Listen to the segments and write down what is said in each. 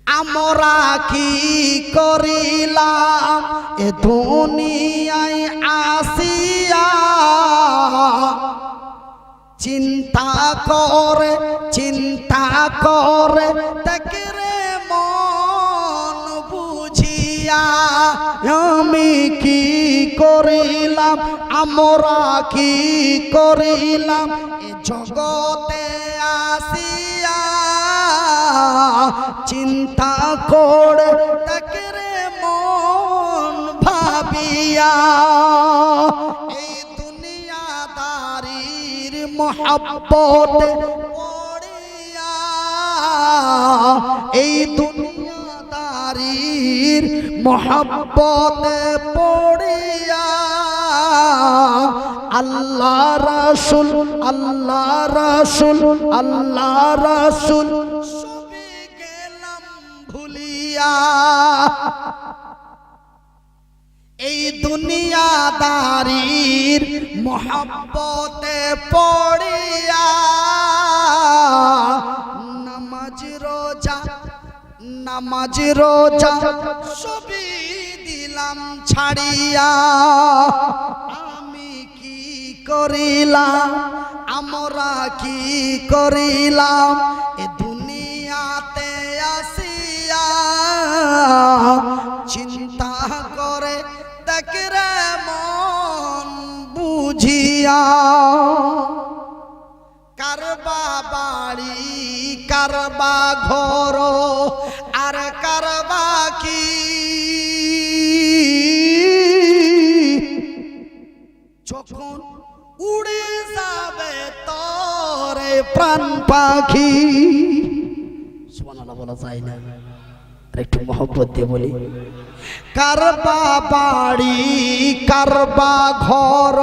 আমরা কি করিলাম এ দুনিয়ায় আসিয়া, চিন্তা করে দেখরে মন বুঝিয়া। আমি কি করিলাম, আমরা কি করিলাম এ জগতে আসিয়া, চিন্তা করে দেখরে মন ভাবিয়া। এই দুনিয়াদারির মোহাব্বতে পড়িয়া, এই দুনিয়াদারির মোহাব্বতে পড়িয়া, আল্লাহ রাসূল আল্লাহ রাসূল আল্লাহ রাসূল সবই গেলাম ভুলিয়া। এই দুনিয়াদারির মোহাব্বতে পড়িয়া, নামাজ রোজা সবই দিলাম ছাড়িয়া। আমি কি করিলাম, আমরা কি করিলাম এ দুনিয়াতে আসিয়া, চিন্তা করে দেখরে মন বুঝিয়া। কারবা বাড়ি কারবা ঘর আর কারবা কি, যখন উড়ে যাবে তোরে প্রাণ পাখি। সুবহানাল্লাহ বলা যায় না, একটু মহব্বত দিয়ে বলি। কারবা বাড়ি কারবা ঘর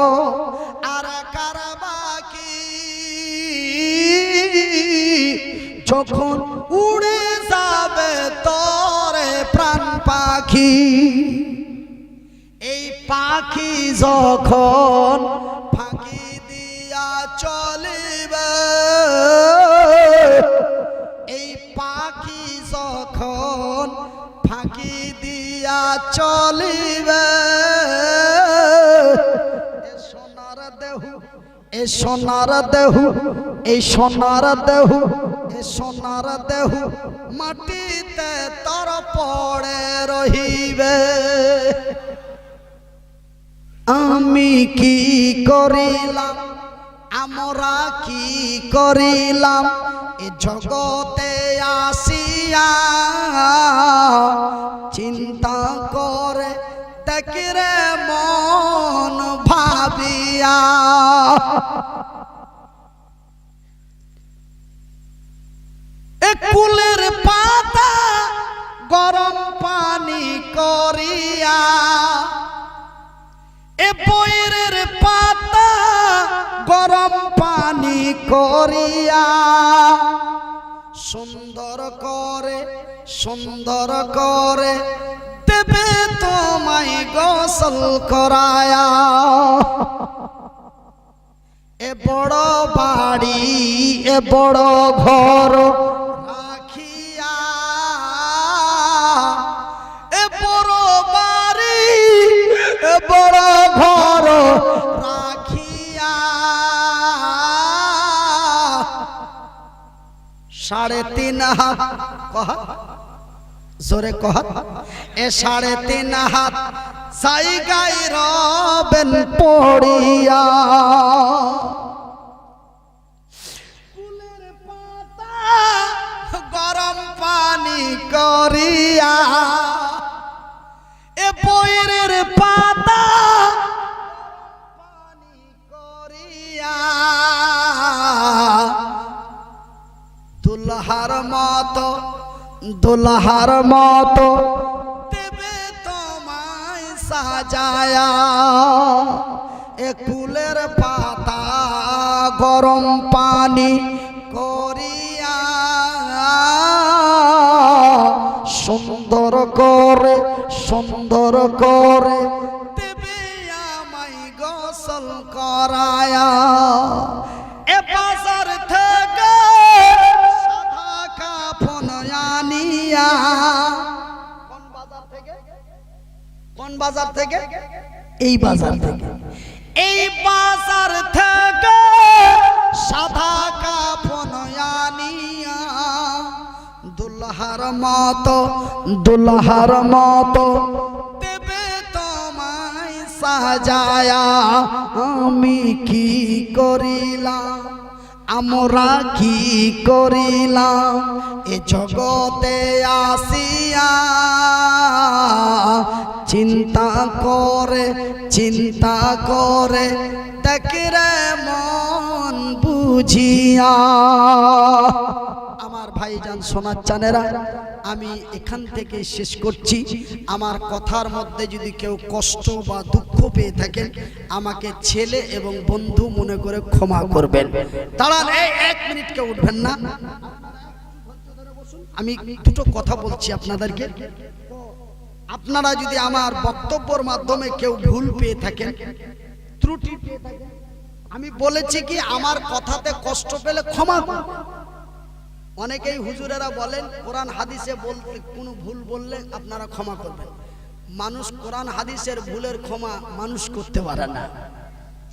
আর কারবা কি, যখন উড়ে যাবে তোরে প্রাণ পাখি। এই পাখি যখন ফাঁকি দিয়া চলিবে, এই পাখি যখন ফাঁকি দিয়া চলিবে, এ সোনার দেহু এই সোনার দেহু এ সোনার দেহু মাটিতে তর পড়ে রহিবে। আমি কি করিলাম, আমরা কি করিলাম এ জগতে আসিয়া, চিন্তা করে দেখরে মন ভাবিয়া। এ কুলের পাতা গরম পানি করিয়া, এ বইয়ের পাতা গরম পানি করিয়া, সুন্দর করে দেবে তোমায় গোসল করায়া। এ বড় বাড়ি এ বড় ঘর রাখিয়া, এ বড় বাড়ি এ বড় ঘর রাখিয়া, 3.5 হাত কহা জোরে কহা, এ 3.5 হাত জায়গায় রবেন পড়িয়া। ফুলের পাতা গরম পানি করিয়া, এ বইয়ের পাতা পানি করিয়া, দুলহার মতো দেবে তোমায় সাজায়া। এ কুলের পাতা গরম পানি করিয়া, সুন্দর করে দেবে আমায় গোসল করায়া। এ বাজার থেকে সাদা কাফন আনিয়া, জানিয়া। কোন বাজার থেকে? এই বাজার থেকে। এই বাজার থেকে সাদা কাফন আনিয়া দুলহার মতো দেবে তোমায় সাজায়া। আমি কি করিলাম, আমরা কি করিলাম এ জগতে আসিয়া। চিন্তা করে দেখরে মন বুঝিয়া। আমার ভাইজান সোনার চানেরা, আমি এখান থেকে শেষ করছি। আমার কথার মধ্যে যদি কেউ কষ্ট বা দুঃখ পেয়ে থাকেন, আমাকে ছেলে এবং বন্ধু মনে করে ক্ষমা করবেন। দাঁড়ান, এই 1 মিনিট কেউ উঠবেন না। আমি দুটো কথা বলছি আপনাদেরকে। আপনারা যদি আমার বক্তব্যের মাধ্যমে কেউ ভুল পেয়ে থাকেন, ত্রুটি পেয়ে থাকেন, আমি বলেছি কি আমার কথাতে কষ্ট পেলে ক্ষমা করবেন। অনেকেই হুজুরেরা বলেন কোরআন হাদিসে বলতে কোনো ভুল বললে আপনারা ক্ষমা করবেন। মানুষ কোরআন হাদিসের ভুলের ক্ষমা মানুষ করতে পারে না,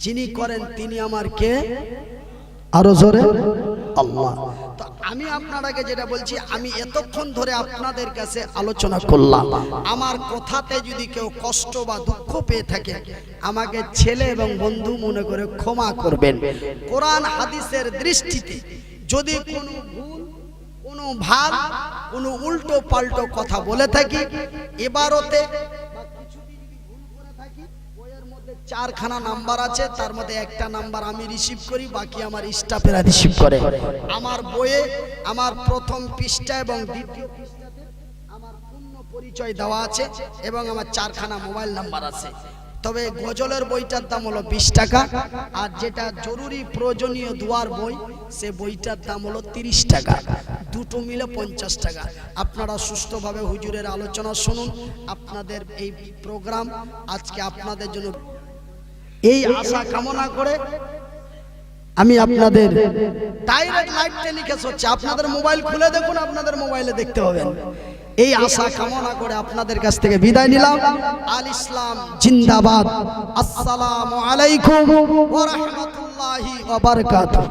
যিনি করেন তিনি আমার কে? আরো জোরে আল্লাহ। তো আমি আপনাদেরকে যেটা বলছি, আমি এতক্ষণ ধরে আপনাদের কাছে আলোচনা করলাম। আমার কথাতে যদি কেউ কষ্ট বা দুঃখ পেয়ে থাকে, আমাকে ছেলে এবং বন্ধু মনে করে ক্ষমা করবেন। কোরআন হাদিসের দৃষ্টিতে যদি কোনো ভুল, কোনো ভাগ, কোনো উল্টো পাল্টো কথা বলে থাকি, এবারতে 4খানা নাম্বার আছে, তার মধ্যে একটা নাম্বার আমি রিসিভ করি, বাকি আমার স্টাফেরা রিসিভ করে। আমার বইয়ে আমার প্রথম পৃষ্ঠা এবং দ্বিতীয় পৃষ্ঠাতে আমার পূর্ণ পরিচয় দেওয়া আছে এবং আমার 4খানা মোবাইল নাম্বার আছে। তবে গজলের বইটার দাম হলো 20 টাকা, আর যেটা জরুরি প্রয়োজনীয় দুয়ার বই, সে বইটার দাম হলো 30 টাকা। দুটো মিলে 50 টাকা। আপনারা সুষ্ঠুভাবে হুজুরের আলোচনা শুনুন। আপনাদের এই প্রোগ্রাম আজকে আপনাদের জন্য, এই আশা কামনা করে আমি আপনাদের ডাইরেক্ট লাইভ টেলিকাস্ট হচ্ছে, আপনাদের মোবাইল খুলে দেখুন, আপনাদের মোবাইলে দেখতে পাবেন। এই আশা কামনা করে আপনাদের কাছ থেকে বিদায় নিলাম। আল ইসলাম জিন্দাবাদ। আসসালামু আলাইকুম ওয়া রাহমাতুল্লাহি ওয়া বারাকাতুহু।